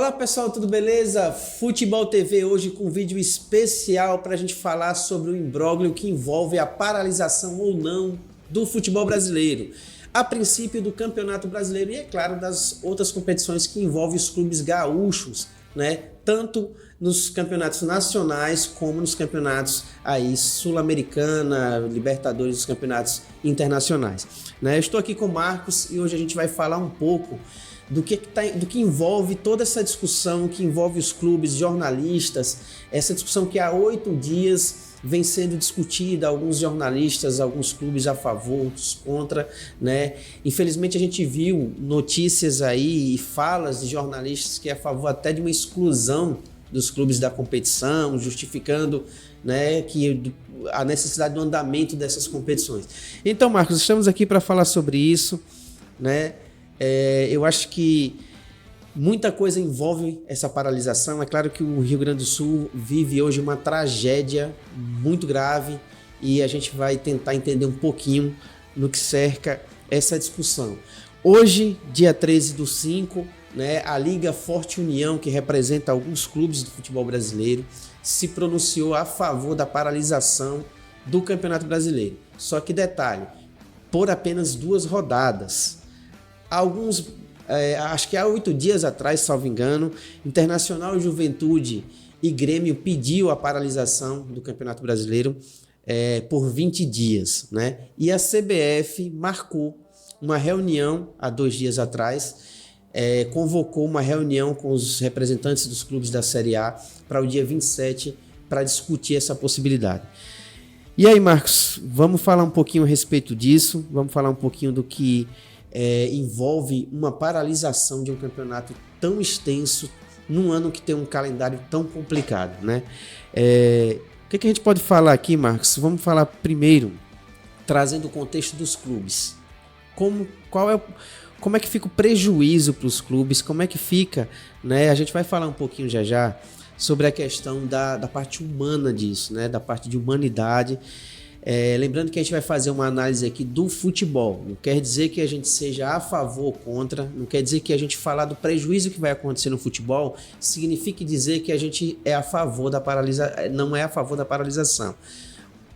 Olá pessoal, tudo beleza? Futebol TV hoje com um vídeo especial para a gente falar sobre o imbróglio que envolve a paralisação ou não do futebol brasileiro. A princípio do Campeonato Brasileiro e, é claro, das outras competições que envolvem os clubes gaúchos, né? Tanto nos campeonatos nacionais como nos campeonatos aí Sul-Americana, Libertadores, os campeonatos internacionais, né? Eu estou aqui com o Marcos e hoje a gente vai falar um pouco do que envolve toda essa discussão, que envolve os clubes, jornalistas, essa discussão que há 8 dias vem sendo discutida, alguns jornalistas, alguns clubes a favor, outros contra, né? Infelizmente a gente viu notícias aí e falas de jornalistas que é a favor até de uma exclusão dos clubes da competição, justificando, né, que a necessidade do andamento dessas competições. Então, Marcos, estamos aqui para falar sobre isso, né? Eu acho que muita coisa envolve essa paralisação. É claro que o Rio Grande do Sul vive hoje uma tragédia muito grave e a gente vai tentar entender um pouquinho no que cerca essa discussão. Hoje, dia 13/5, né, a Liga Forte União, que representa alguns clubes do futebol brasileiro, se pronunciou a favor da paralisação do Campeonato Brasileiro. Só que detalhe, por apenas 2 rodadas. Acho que há 8 dias atrás, salvo engano, Internacional, Juventude e Grêmio pediu a paralisação do Campeonato Brasileiro por 20 dias, né? E a CBF marcou uma reunião há 2 dias atrás, convocou uma reunião com os representantes dos clubes da Série A para o dia 27 para discutir essa possibilidade. E aí, Marcos, vamos falar um pouquinho a respeito disso, vamos falar um pouquinho do que envolve uma paralisação de um campeonato tão extenso num ano que tem um calendário tão complicado, né? O que a gente pode falar aqui, Marcos? Vamos falar primeiro, trazendo o contexto dos clubes. Como é que fica o prejuízo para os clubes? Como é que fica, né? A gente vai falar um pouquinho já sobre a questão da parte humana disso, né? Da parte de humanidade. Lembrando que a gente vai fazer uma análise aqui do futebol. Não quer dizer que a gente seja a favor ou contra, não quer dizer que a gente falar do prejuízo que vai acontecer no futebol signifique dizer que a gente é a favor da não é a favor da paralisação.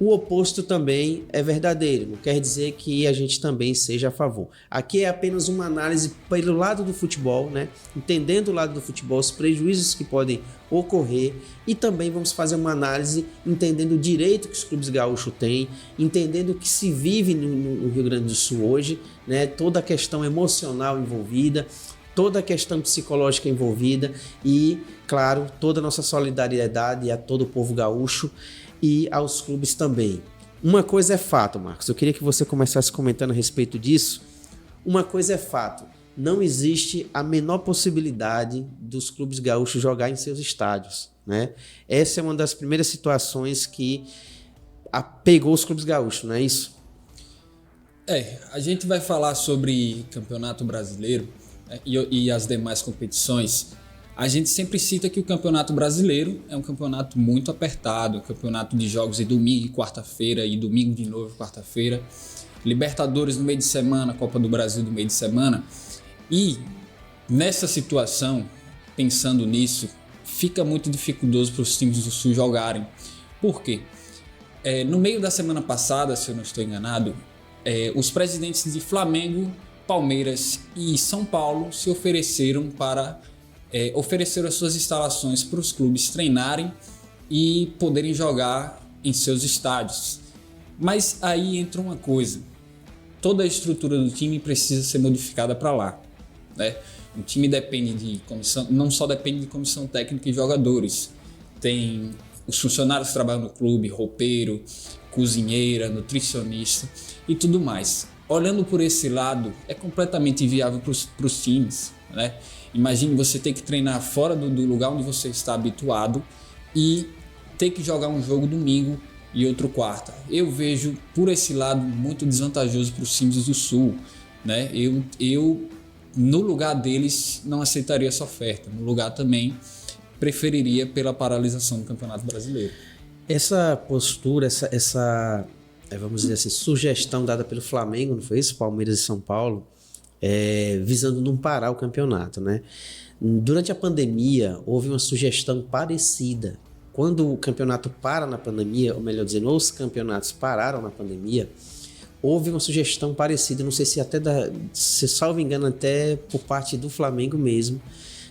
O oposto também é verdadeiro, não quer dizer que a gente também seja a favor. Aqui é apenas uma análise pelo lado do futebol, né? Entendendo o lado do futebol, os prejuízos que podem ocorrer, e também vamos fazer uma análise entendendo o direito que os clubes gaúchos têm, entendendo o que se vive no Rio Grande do Sul hoje, né? Toda a questão emocional envolvida, toda a questão psicológica envolvida e, claro, toda a nossa solidariedade a todo o povo gaúcho e aos clubes também. Uma coisa é fato, Marcos, eu queria que você começasse comentando a respeito disso. Uma coisa é fato, não existe a menor possibilidade dos clubes gaúchos jogar em seus estádios, né? Essa é uma das primeiras situações que pegou os clubes gaúchos, não é isso? A gente vai falar sobre Campeonato Brasileiro, né, e as demais competições. A gente sempre cita que o Campeonato Brasileiro é um campeonato muito apertado, campeonato de jogos de domingo e quarta-feira e domingo de novo e quarta-feira, Libertadores no meio de semana, Copa do Brasil no meio de semana. E nessa situação, pensando nisso, fica muito dificultoso para os times do Sul jogarem. Por quê? No meio da semana passada, se eu não estou enganado, os presidentes de Flamengo, Palmeiras e São Paulo se ofereceram para ofereceram as suas instalações para os clubes treinarem e poderem jogar em seus estádios. Mas aí entra uma coisa, toda a estrutura do time precisa ser modificada para lá, né? O time depende de comissão, não só depende de comissão técnica e jogadores, tem os funcionários que trabalham no clube, roupeiro, cozinheira, nutricionista e tudo mais. Olhando por esse lado, é completamente inviável para os times, né? Imagine você ter que treinar fora do lugar onde você está habituado e ter que jogar um jogo domingo e outro quarta. Eu vejo por esse lado muito desvantajoso para os times do Sul, né? Eu no lugar deles não aceitaria essa oferta. No lugar também preferiria pela paralisação do Campeonato Brasileiro. Essa postura, essa vamos dizer assim, sugestão dada pelo Flamengo, não foi isso? Palmeiras e São Paulo, visando não parar o campeonato, né? Durante a pandemia, houve uma sugestão parecida. Quando o campeonato para na pandemia, ou melhor dizendo, os campeonatos pararam na pandemia, houve uma sugestão parecida, não sei se até, se salvo engano, até por parte do Flamengo mesmo,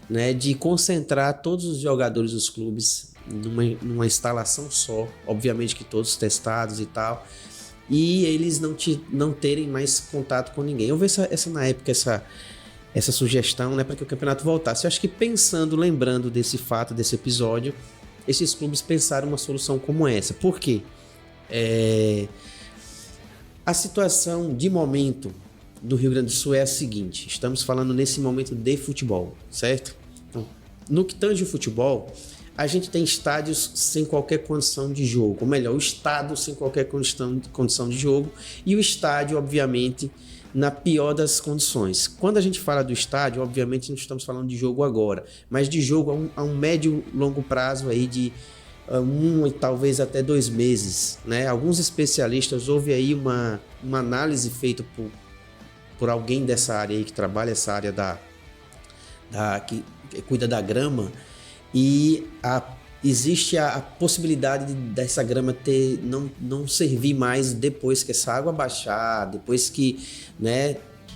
né, de concentrar todos os jogadores dos clubes numa instalação só, obviamente que todos testados e tal, e eles não terem mais contato com ninguém. Eu vi na época essa sugestão, né, para que o campeonato voltasse. Eu acho que lembrando desse fato, desse episódio, esses clubes pensaram uma solução como essa. Por quê? A situação de momento do Rio Grande do Sul é a seguinte: estamos falando nesse momento de futebol, certo? Então, no que tange o futebol, a gente tem estádios sem qualquer condição de jogo, ou melhor, o estado sem qualquer condição de jogo, e o estádio, obviamente, na pior das condições. Quando a gente fala do estádio, obviamente não estamos falando de jogo agora, mas de jogo a um médio longo prazo aí de 1 e talvez até 2 meses, né? Alguns especialistas, houve aí uma análise feita por alguém dessa área aí, que trabalha essa área que cuida da grama, e existe a possibilidade dessa grama não servir mais depois que essa água baixar, depois que, né,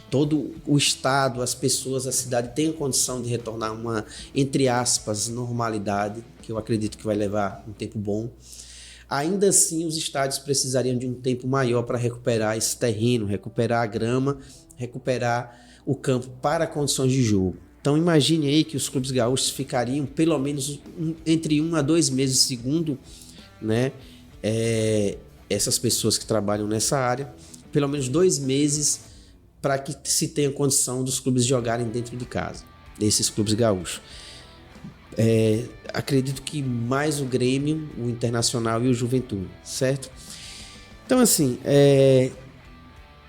todo o estado, as pessoas, a cidade tenham condição de retornar uma, entre aspas, normalidade, que eu acredito que vai levar um tempo bom. Ainda assim, os estádios precisariam de um tempo maior para recuperar esse terreno, recuperar a grama, recuperar o campo para condições de jogo. Então imagine aí que os clubes gaúchos ficariam pelo menos entre 1 a 2 meses, segundo, né, essas pessoas que trabalham nessa área, pelo menos 2 meses para que se tenha condição dos clubes jogarem dentro de casa, desses clubes gaúchos. Acredito que mais o Grêmio, o Internacional e o Juventude, certo? Então assim,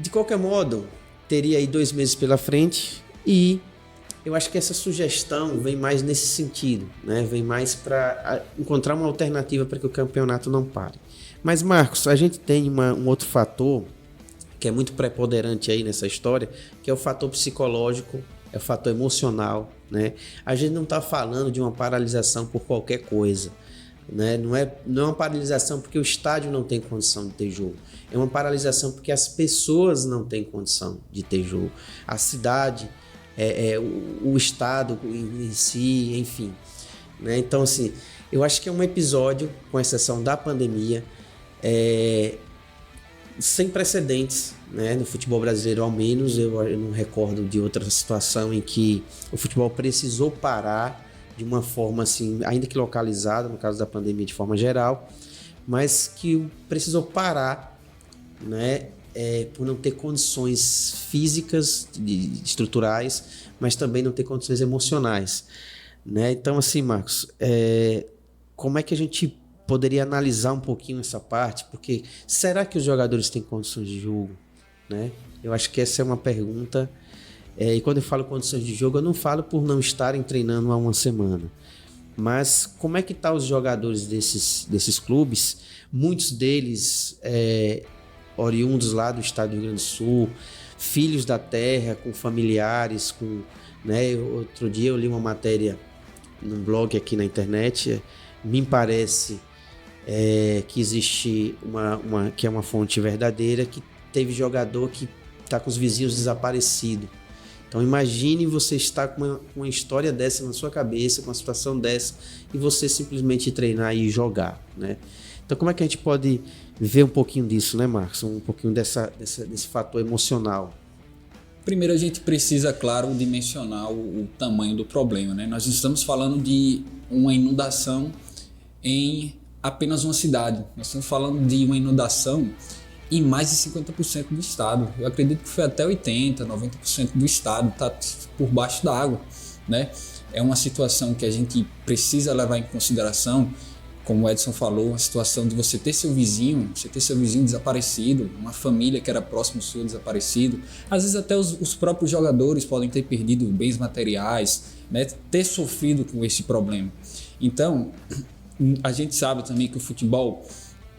de qualquer modo, teria aí 2 meses pela frente, e eu acho que essa sugestão vem mais nesse sentido, né? Vem mais para encontrar uma alternativa para que o campeonato não pare. Mas, Marcos, a gente tem um outro fator que é muito preponderante aí nessa história, que é o fator psicológico, é o fator emocional, né? A gente não está falando de uma paralisação por qualquer coisa, né? Não é uma paralisação porque o estádio não tem condição de ter jogo. É uma paralisação porque as pessoas não têm condição de ter jogo. A cidade, o estado em si, enfim, né? Então, assim, eu acho que é um episódio, com exceção da pandemia, sem precedentes, né, no futebol brasileiro, ao menos. Eu não recordo de outra situação em que o futebol precisou parar de uma forma assim, ainda que localizada, no caso da pandemia de forma geral, mas que precisou parar, né, por não ter condições físicas, estruturais, mas também não ter condições emocionais, né? Então, assim, Marcos, como é que a gente poderia analisar um pouquinho essa parte? Porque será que os jogadores têm condições de jogo, né? Eu acho que essa é uma pergunta. E quando eu falo condições de jogo, eu não falo por não estarem treinando há uma semana, mas como é que tá os jogadores desses clubes? Muitos deles oriundos lá do estado do Rio Grande do Sul, filhos da terra, com familiares, né? Outro dia eu li uma matéria num blog aqui na internet, me parece que existe que é uma fonte verdadeira, que teve jogador que está com os vizinhos desaparecidos. Então imagine você estar com uma história dessa na sua cabeça, com uma situação dessa, e você simplesmente treinar e jogar, né? Então como é que a gente pode ver um pouquinho disso, né, Marcos? Um pouquinho desse fator emocional. Primeiro a gente precisa, claro, dimensionar o tamanho do problema, né? Nós estamos falando de uma inundação em apenas uma cidade. Nós estamos falando de uma inundação em mais de 50% do estado. Eu acredito que foi até 80%, 90% do estado está por baixo da água, né? É uma situação que a gente precisa levar em consideração, como o Edson falou, a situação de você ter seu vizinho desaparecido, uma família que era próximo sua desaparecido. Às vezes até os próprios jogadores podem ter perdido bens materiais, né? Ter sofrido com esse problema. Então, a gente sabe também que o futebol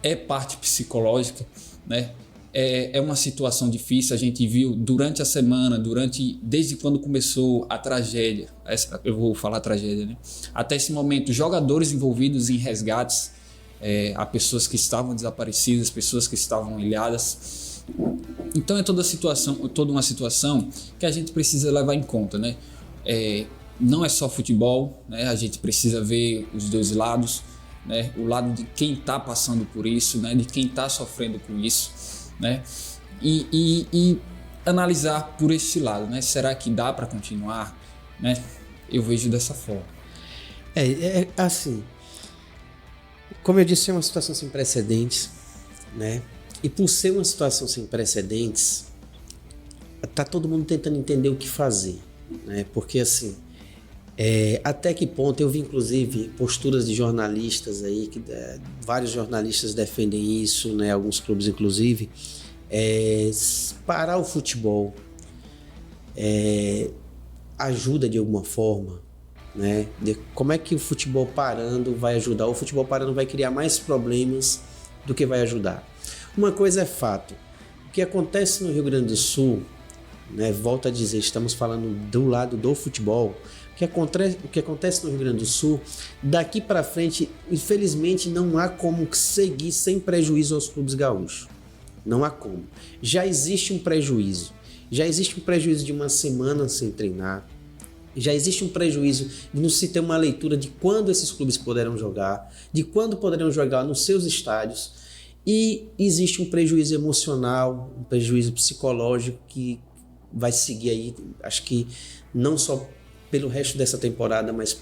é parte psicológica, né? é uma situação difícil. A gente viu durante a semana, desde quando começou a tragédia, eu vou falar tragédia, né? Até esse momento, jogadores envolvidos em resgates, a pessoas que estavam desaparecidas, pessoas que estavam ilhadas. Então é toda uma situação que a gente precisa levar em conta, né? Não é só futebol, né? A gente precisa ver os dois lados, né? O lado de quem está passando por isso, né? De quem está sofrendo com isso, né? E analisar por esse lado, né? Será que dá para continuar, né? Eu vejo dessa forma. Assim, como eu disse, é uma situação sem precedentes, né? E por ser uma situação sem precedentes, tá todo mundo tentando entender o que fazer, né? Porque assim, até que ponto eu vi inclusive posturas de jornalistas aí, que vários jornalistas defendem isso, né? Alguns clubes inclusive, parar o futebol ajuda de alguma forma, né? Como é que o futebol parando vai ajudar? O futebol parando vai criar mais problemas do que vai ajudar. Uma coisa é fato, o que acontece no Rio Grande do Sul, né? Volto a dizer, estamos falando do lado do futebol. O que acontece no Rio Grande do Sul, daqui para frente, infelizmente, não há como seguir sem prejuízo aos clubes gaúchos. Não há como. Já existe um prejuízo. Já existe um prejuízo de uma semana sem treinar. Já existe um prejuízo de não se ter uma leitura de quando esses clubes poderão jogar, de quando poderão jogar nos seus estádios. E existe um prejuízo emocional, um prejuízo psicológico que vai seguir aí, acho que não só pelo resto dessa temporada, mas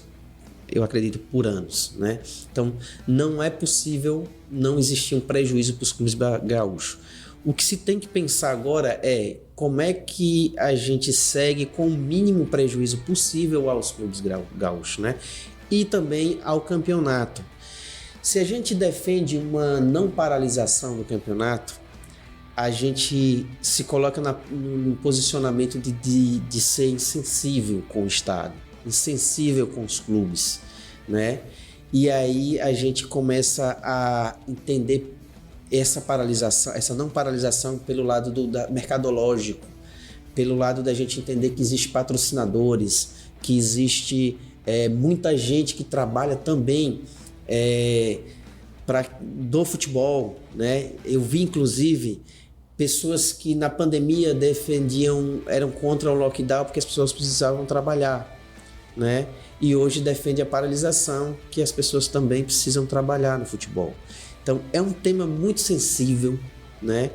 eu acredito por anos, né? Então, não é possível não existir um prejuízo para os clubes gaúchos. O que se tem que pensar agora é como é que a gente segue com o mínimo prejuízo possível aos clubes gaúchos, né? E também ao campeonato. Se a gente defende uma não paralisação do campeonato, a gente se coloca no posicionamento de ser insensível com o Estado, insensível com os clubes, né? E aí a gente começa a entender essa paralisação, essa não paralisação pelo lado mercadológico, pelo lado da gente entender que existe patrocinadores, que existe muita gente que trabalha também do futebol, né? Eu vi inclusive pessoas que na pandemia eram contra o lockdown porque as pessoas precisavam trabalhar, né? E hoje defende a paralisação, que as pessoas também precisam trabalhar no futebol. Então é um tema muito sensível, né?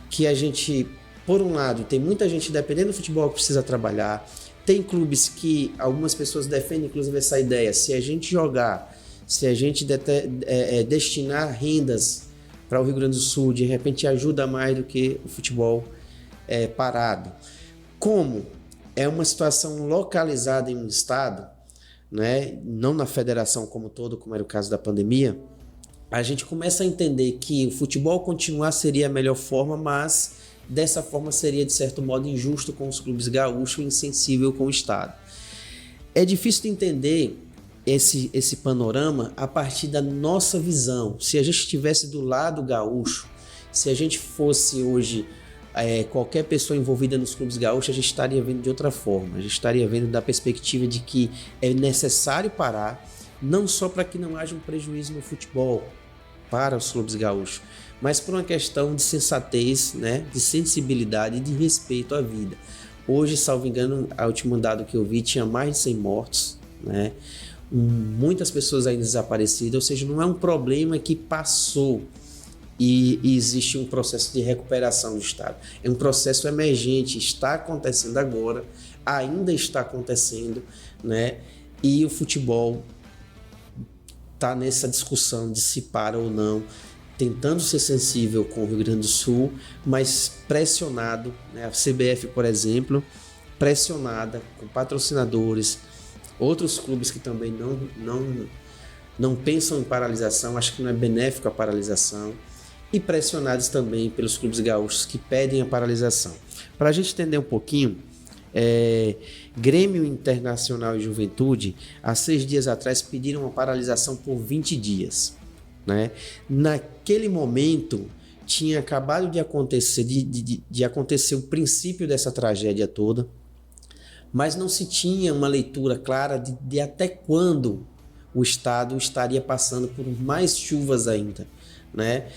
Que a gente, por um lado, tem muita gente dependendo do futebol que precisa trabalhar. Tem clubes que algumas pessoas defendem inclusive essa ideia, se a gente destinar rendas para o Rio Grande do Sul, de repente ajuda mais do que o futebol parado. Como é uma situação localizada em um estado, né, não na federação como todo, como era o caso da pandemia, a gente começa a entender que o futebol continuar seria a melhor forma, mas dessa forma seria de certo modo injusto com os clubes gaúchos e insensível com o estado. É difícil de entender esse panorama a partir da nossa visão. Se a gente estivesse do lado gaúcho, se a gente fosse hoje qualquer pessoa envolvida nos clubes gaúchos, a gente estaria vendo de outra forma. A gente estaria vendo da perspectiva de que é necessário parar, não só para que não haja um prejuízo no futebol para os clubes gaúchos, mas por uma questão de sensatez, né, de sensibilidade e de respeito à vida. Hoje, salvo engano, o último dado que eu vi tinha mais de 100 mortos, né? Muitas pessoas ainda desaparecidas, ou seja, não é um problema que passou e existe um processo de recuperação do estado. É um processo emergente, está acontecendo agora, ainda está acontecendo, né? E o futebol está nessa discussão de se para ou não, tentando ser sensível com o Rio Grande do Sul, mas pressionado, né? A CBF, por exemplo, pressionada com patrocinadores, outros clubes que também não pensam em paralisação, acho que não é benéfico a paralisação, e pressionados também pelos clubes gaúchos que pedem a paralisação. Para a gente entender um pouquinho, Grêmio, Internacional e Juventude, há 6 dias atrás, pediram uma paralisação por 20 dias. Né? Naquele momento, tinha acabado de acontecer, de acontecer o princípio dessa tragédia toda, mas não se tinha uma leitura clara de até quando o estado estaria passando por mais chuvas ainda, né?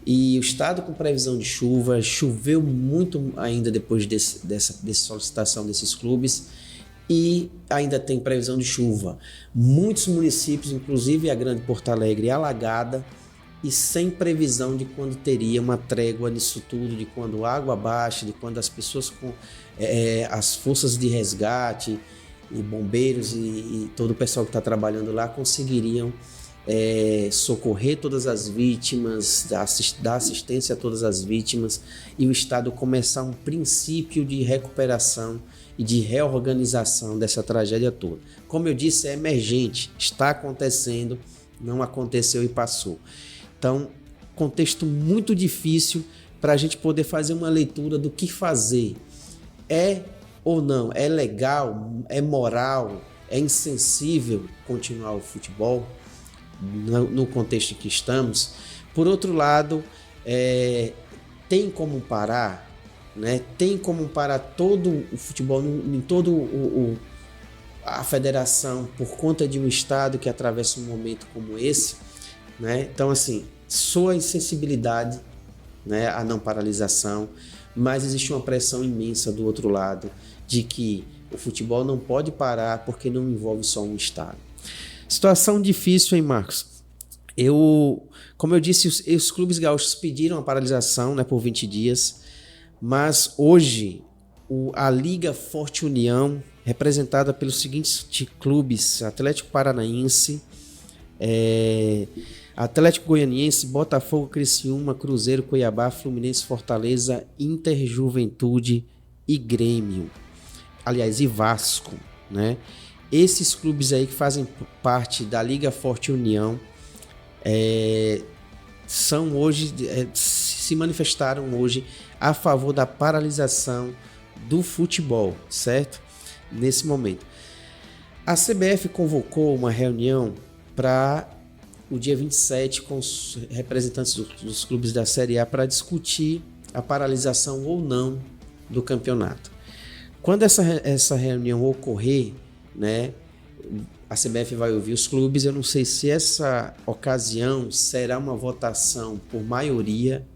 E o estado com previsão de chuva, choveu muito ainda depois dessa solicitação desses clubes, e ainda tem previsão de chuva. Muitos municípios, inclusive a Grande Porto Alegre, alagada e sem previsão de quando teria uma trégua nisso tudo, de quando a água baixa, de quando as pessoas as forças de resgate e bombeiros e todo o pessoal que está trabalhando lá conseguiriam socorrer todas as vítimas, dar assistência a todas as vítimas, e o Estado começar um princípio de recuperação e de reorganização dessa tragédia toda. Como eu disse, é emergente, está acontecendo, não aconteceu e passou. Então, contexto muito difícil para a gente poder fazer uma leitura do que fazer. É ou não? É legal? É moral? É insensível continuar o futebol no contexto em que estamos? Por outro lado, tem como parar, né? Tem como parar todo o futebol, em todo a federação, por conta de um estado que atravessa um momento como esse, né? Então, assim, soa insensibilidade, né, a não paralisação, mas existe uma pressão imensa do outro lado de que o futebol não pode parar porque não envolve só um estado. Situação difícil, hein, Marcos? Como eu disse, os clubes gaúchos pediram a paralisação, né, por 20 dias, mas hoje a Liga Forte União, representada pelos seguintes clubes: Atlético Paranaense, Atlético Goianiense, Botafogo, Criciúma, Cruzeiro, Cuiabá, Fluminense, Fortaleza, Inter, Juventude e Grêmio. Aliás, e Vasco, né? Esses clubes aí que fazem parte da Liga Forte União são hoje, se manifestaram hoje a favor da paralisação do futebol, certo? Nesse momento. A CBF convocou uma reunião para o dia 27 com os representantes dos clubes da Série A para discutir a paralisação ou não do campeonato. Quando essa reunião ocorrer, né, a CBF vai ouvir os clubes. Eu não sei se essa ocasião será uma votação por maioria,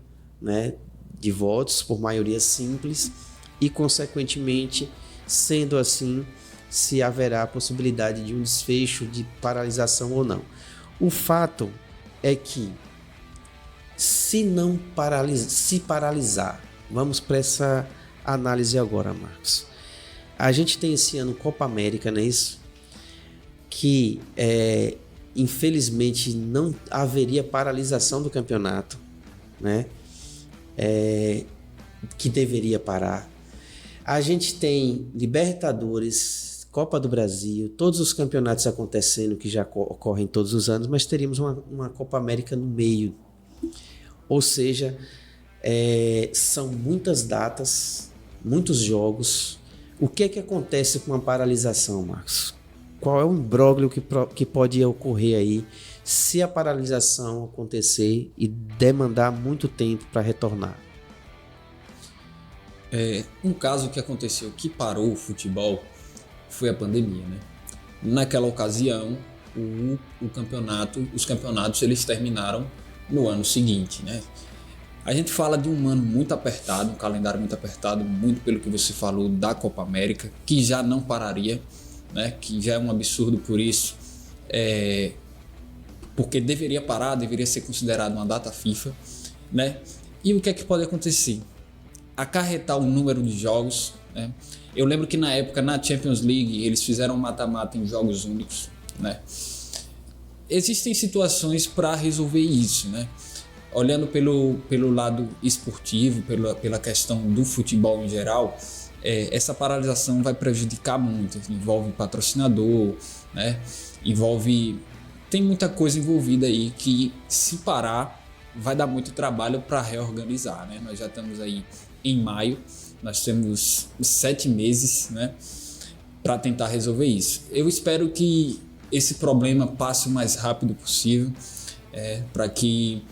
né, de votos, por maioria simples, e consequentemente, sendo assim, se haverá a possibilidade de um desfecho de paralisação ou não. O fato é que se paralisar, vamos para essa análise agora, Marcos. A gente tem esse ano Copa América, não é isso? Que infelizmente não haveria paralisação do campeonato, né? Que deveria parar. A gente tem Libertadores, Copa do Brasil, todos os campeonatos acontecendo que já ocorrem todos os anos, mas teríamos uma Copa América no meio. Ou seja, são muitas datas, muitos jogos. O que é que acontece com a paralisação, Marcos? Qual é o imbróglio que pode ocorrer aí se a paralisação acontecer e demandar muito tempo para retornar? Um caso que aconteceu que parou o futebol foi a pandemia, né? Naquela ocasião, os campeonatos eles terminaram no ano seguinte, né? A gente fala de um ano muito apertado, um calendário muito apertado, muito pelo que você falou da Copa América, que já não pararia, né? Que já é um absurdo por isso, porque deveria parar, deveria ser considerado uma data FIFA, né? E o que é que pode acontecer? Acarretar o número de jogos, né? Eu lembro que na época, na Champions League, eles fizeram mata-mata em jogos únicos, né? Existem situações para resolver isso, né? Olhando pelo lado esportivo, pela questão do futebol em geral, essa paralisação vai prejudicar muito. Envolve patrocinador, né? Tem muita coisa envolvida aí que, se parar, vai dar muito trabalho para reorganizar, né? Nós já estamos aí em maio, nós temos 7 meses, né, para tentar resolver isso. Eu espero que esse problema passe o mais rápido possível, para que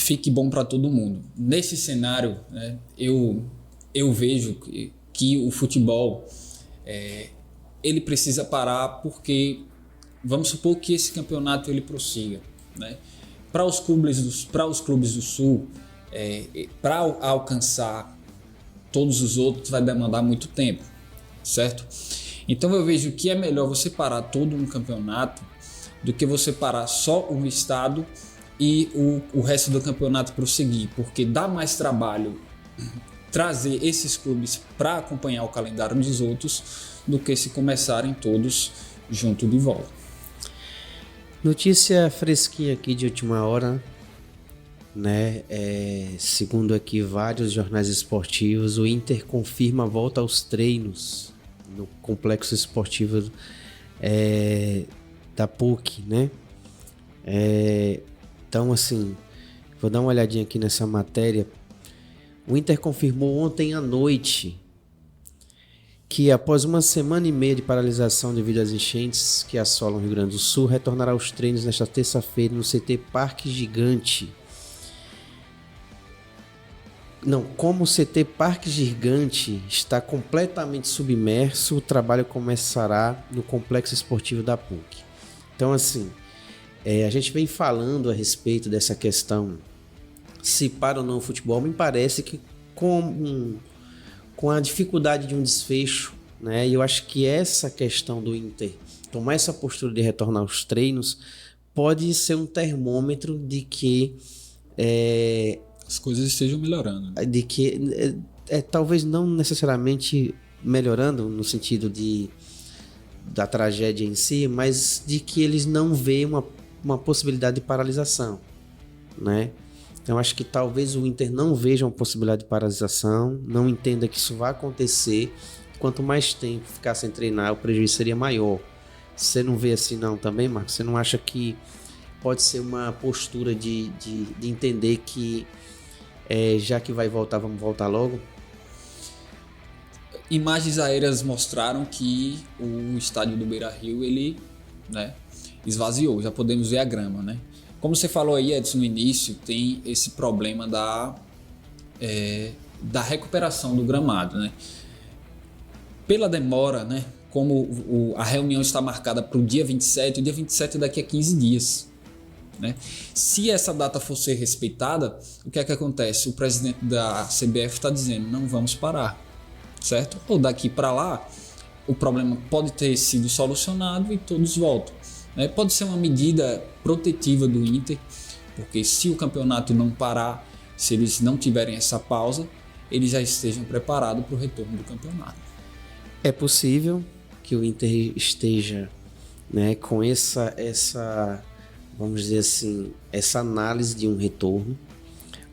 fique bom para todo mundo. Nesse cenário, né, eu vejo que o futebol ele precisa parar, porque vamos supor que esse campeonato ele prossiga, né? Para os clubes do Sul, para alcançar todos os outros vai demandar muito tempo, certo? Então eu vejo que é melhor você parar todo um campeonato do que você parar só um estado e o resto do campeonato prosseguir, porque dá mais trabalho trazer esses clubes para acompanhar o calendário dos outros do que se começarem todos junto de volta. Notícia fresquinha aqui de última hora, né? Segundo aqui vários jornais esportivos, o Inter confirma a volta aos treinos no complexo esportivo da PUC, né? Então, assim, vou dar uma olhadinha aqui nessa matéria. O Inter confirmou ontem à noite que, após uma semana e meia de paralisação devido às enchentes que assolam o Rio Grande do Sul, retornará aos treinos nesta terça-feira no CT Parque Gigante. Não, como o CT Parque Gigante está completamente submerso, o trabalho começará no complexo esportivo da PUC. Então, assim, a gente vem falando a respeito dessa questão, se para ou não o futebol. Me parece que com a dificuldade de um desfecho, né? E eu acho que essa questão do Inter tomar essa postura de retornar aos treinos pode ser um termômetro de que as coisas estejam melhorando, né? De que talvez não necessariamente melhorando no sentido da tragédia em si, mas de que eles não veem uma possibilidade de paralisação, né? Então acho que talvez o Inter não veja uma possibilidade de paralisação, não entenda que isso vai acontecer. Quanto mais tempo ficar sem treinar, o prejuízo seria maior. Você não vê assim não também, Marcos? Você não acha que pode ser uma postura de entender que já que vai voltar, vamos voltar logo? Imagens aéreas mostraram que o estádio do Beira-Rio, ele, né, esvaziou. Já podemos ver a grama, né? Como você falou aí, Edson, no início, tem esse problema da recuperação do gramado, né? Pela demora, né? Como a reunião está marcada para o dia 27, o dia 27 é daqui a 15 dias. Né? Se essa data for ser respeitada, o que é que acontece? O presidente da CBF está dizendo, não vamos parar, certo? Ou daqui para lá, o problema pode ter sido solucionado e todos voltam. Né? Pode ser uma medida protetiva do Inter, porque se o campeonato não parar, se eles não tiverem essa pausa, eles já estejam preparados para o retorno do campeonato. É possível que o Inter esteja, né, com essa vamos dizer assim, essa análise de um retorno.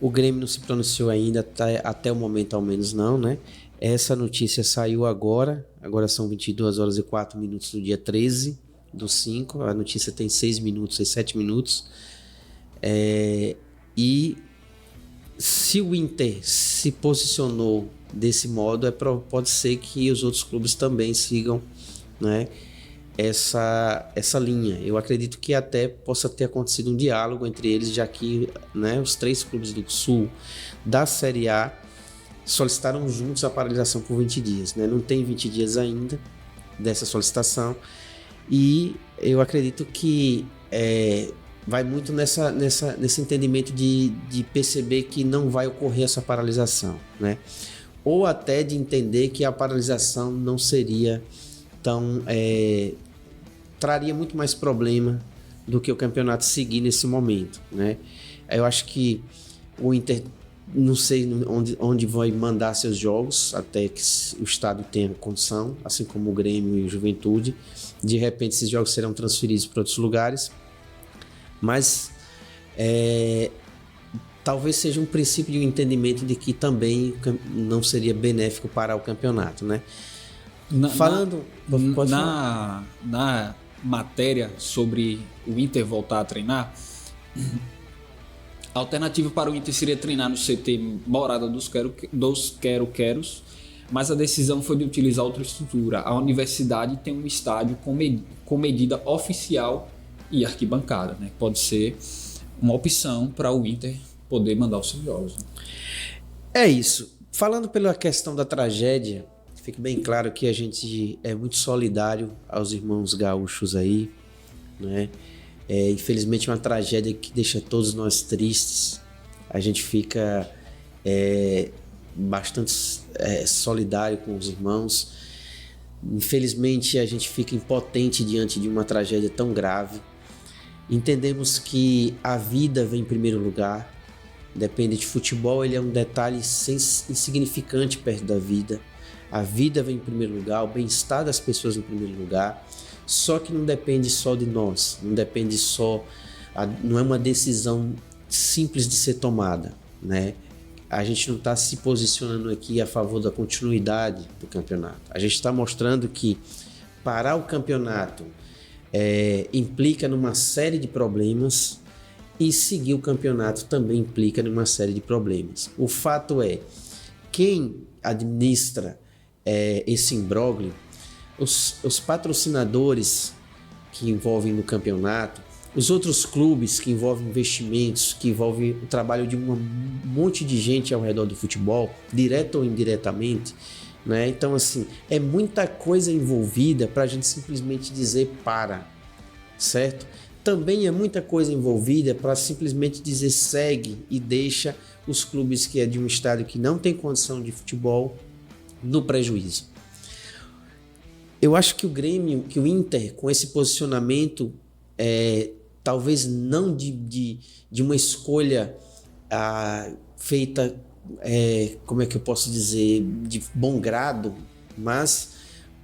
O Grêmio não se pronunciou ainda, até o momento ao menos não, né? Essa notícia saiu agora são 22 horas e 4 minutos do dia 13/5, a notícia tem 6 minutos e 7 minutos. E se o Inter se posicionou desse modo, pode ser que os outros clubes também sigam, né, essa linha. Eu acredito que até possa ter acontecido um diálogo entre eles, já que, né, os 3 clubes do Sul da Série A solicitaram juntos a paralisação por 20 dias. Né? Não tem 20 dias ainda dessa solicitação e eu acredito que vai muito nesse entendimento de perceber que não vai ocorrer essa paralisação, né? Ou até de entender que a paralisação não seria tão... traria muito mais problema do que o campeonato seguir nesse momento, né? Eu acho que o Inter, não sei onde vai mandar seus jogos, até que o estádio tenha condição, assim como o Grêmio e o Juventude. De repente esses jogos serão transferidos para outros lugares, mas talvez seja um princípio de entendimento de que também não seria benéfico para o campeonato, né? Na matéria sobre o Inter voltar a treinar, a alternativa para o Inter seria treinar no CT Morada dos Quero-Queros, mas a decisão foi de utilizar outra estrutura. A universidade tem um estádio com medida oficial e arquibancada, né? Pode ser uma opção para o Inter poder mandar os seus jogos. É isso. Falando pela questão da tragédia, fique bem claro que a gente é muito solidário aos irmãos gaúchos aí, né? Infelizmente uma tragédia que deixa todos nós tristes. A gente fica bastante solidário com os irmãos. Infelizmente a gente fica impotente diante de uma tragédia tão grave. Entendemos que a vida vem em primeiro lugar. Depende de futebol, ele é um detalhe insignificante perto da vida. A vida vem em primeiro lugar, o bem-estar das pessoas em primeiro lugar. Só que não depende só de nós, não depende só, não é uma decisão simples de ser tomada, né? A gente não está se posicionando aqui a favor da continuidade do campeonato. A gente está mostrando que parar o campeonato implica numa série de problemas. E seguir o campeonato também implica numa série de problemas. O fato é, quem administra esse imbróglio, os patrocinadores que envolvem no campeonato, os outros clubes que envolvem investimentos, que envolvem o trabalho de um monte de gente ao redor do futebol, direto ou indiretamente, né? Então, assim, é muita coisa envolvida para a gente simplesmente dizer para, certo? Também é muita coisa envolvida para simplesmente dizer segue e deixa os clubes que é de um estado que não tem condição de futebol no prejuízo. Eu acho que o Grêmio, que o Inter, com esse posicionamento, talvez não de uma escolha feita, como é que eu posso dizer, de bom grado, mas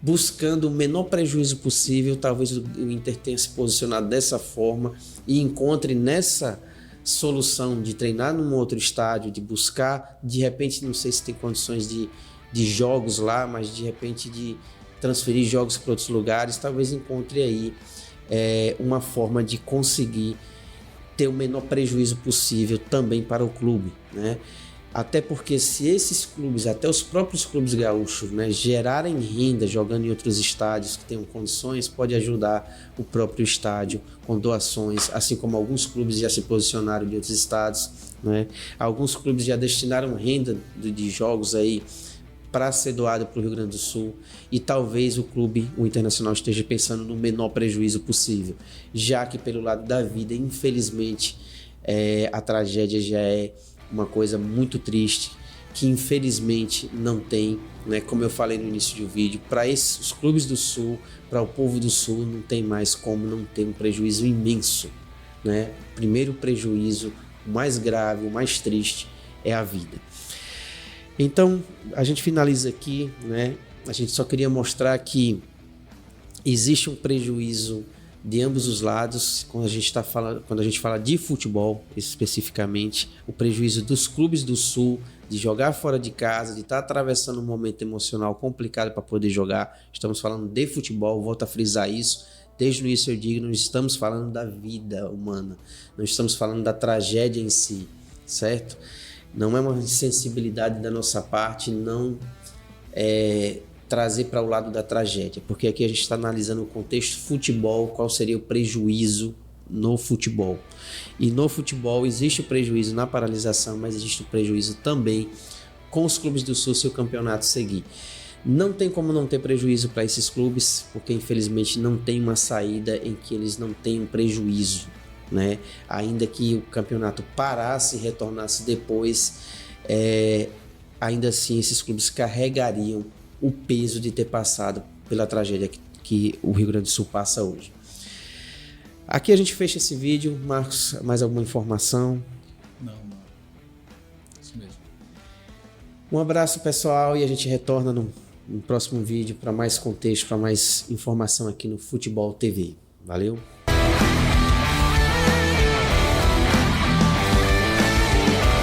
buscando o menor prejuízo possível. Talvez o Inter tenha se posicionado dessa forma e encontre nessa solução de treinar num outro estádio, de buscar, de repente, não sei se tem condições de jogos lá, mas de repente de transferir jogos para outros lugares, talvez encontre aí uma forma de conseguir ter o menor prejuízo possível também para o clube, né? Até porque se esses clubes, até os próprios clubes gaúchos, né, gerarem renda jogando em outros estádios que tenham condições, pode ajudar o próprio estádio com doações, assim como alguns clubes já se posicionaram de outros estados, né? Alguns clubes já destinaram renda de jogos aí para ser doado para o Rio Grande do Sul, e talvez o Internacional esteja pensando no menor prejuízo possível, já que pelo lado da vida, infelizmente, a tragédia já é uma coisa muito triste, que infelizmente não tem, né, como eu falei no início do vídeo, para os clubes do Sul, para o povo do Sul, não tem mais como não ter um prejuízo imenso, né? Primeiro prejuízo, o mais grave, o mais triste, é a vida. Então, a gente finaliza aqui, né? A gente só queria mostrar que existe um prejuízo de ambos os lados, quando a gente fala de futebol especificamente, o prejuízo dos clubes do Sul, de jogar fora de casa, de estar atravessando um momento emocional complicado para poder jogar. Estamos falando de futebol, volto a frisar isso, desde o início eu digo, não estamos falando da vida humana, não estamos falando da tragédia em si, certo? Não é uma insensibilidade da nossa parte, não trazer para o lado da tragédia, porque aqui a gente está analisando o contexto futebol, qual seria o prejuízo no futebol. E no futebol existe o prejuízo na paralisação, mas existe o prejuízo também com os clubes do Sul se o campeonato seguir. Não tem como não ter prejuízo para esses clubes, porque infelizmente não tem uma saída em que eles não tenham prejuízo, né? Ainda que o campeonato parasse e retornasse depois, ainda assim esses clubes carregariam o peso de ter passado pela tragédia que o Rio Grande do Sul passa hoje. Aqui a gente fecha esse vídeo. Marcos, mais alguma informação? Não. Isso mesmo. Um abraço, pessoal, e a gente retorna no próximo vídeo para mais contexto, para mais informação aqui no Futebol TV. Valeu!